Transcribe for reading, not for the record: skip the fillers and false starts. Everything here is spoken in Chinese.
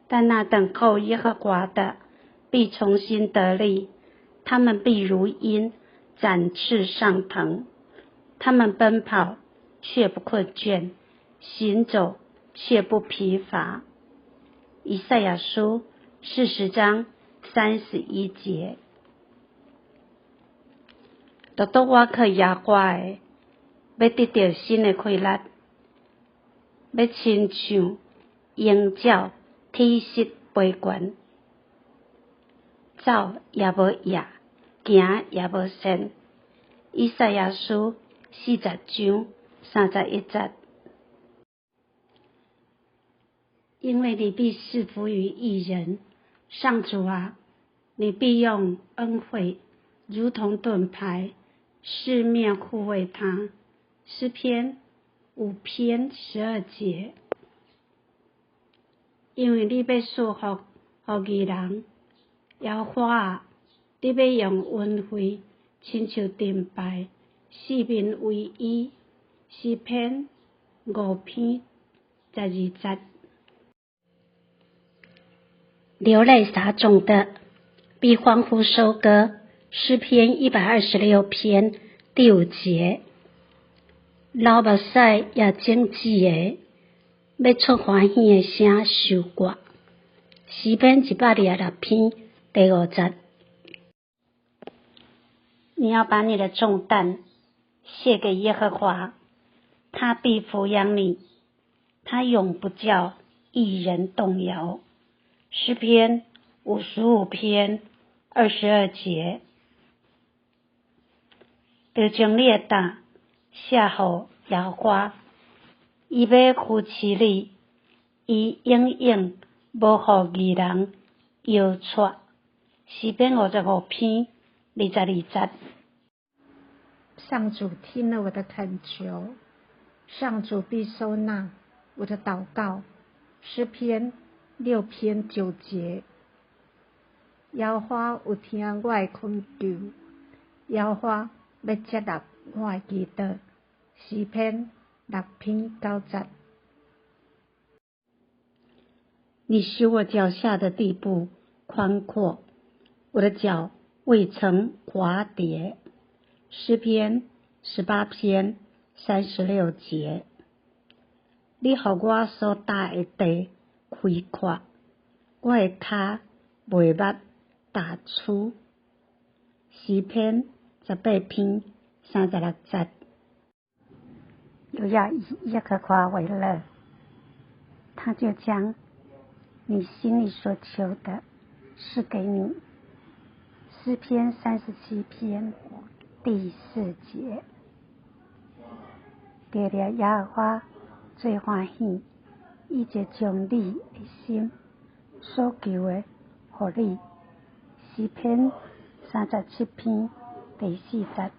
但那等候耶和华的必重新得力，他们必如鹰展翅上腾，他们奔跑却不困倦，行走却不疲乏。以赛亚书40章31节。就到我靠耶和华的，要得到新的快乐，要亲像鹰鸟体势飞悬，走也无野，行也无闲。以赛亚书40章31节。因为你必赐福于义人，上主啊，你必用恩惠如同盾牌，四面护卫他。诗篇5篇12节。因为你要赐福给义人，耶和华啊，你要用恩惠亲像盾牌，四面为伊。诗篇5篇12节。流泪撒种的必欢呼收割，诗篇126篇第5节。流目屎也种子的，要出欢喜的声收割，诗篇126篇第5节。你要把你的重担卸给耶和华，他必抚养你，他永不叫义人动摇。诗篇55篇22节。就将你的担卸予耶和华，伊要扶持你，伊永远无互义人摇掣。诗篇55篇22节。上主听了我的恳求，上主必收纳我的祷告。诗篇6篇9节。耶和华有听我的恳求，耶和华要接纳我的祈祷。诗篇6篇9节。你使我脚下的地步宽阔，我的脚未曾滑跌。诗篇18篇36节。你予我所踏的地开阔，我的脚袂捌踏出。诗篇18篇36节。又要以耶和华为乐，他就将你心里所求的赐给你。诗篇37篇第4节。得了耶和华最欢喜，伊就将你的心所求的予你。诗篇37篇第4节。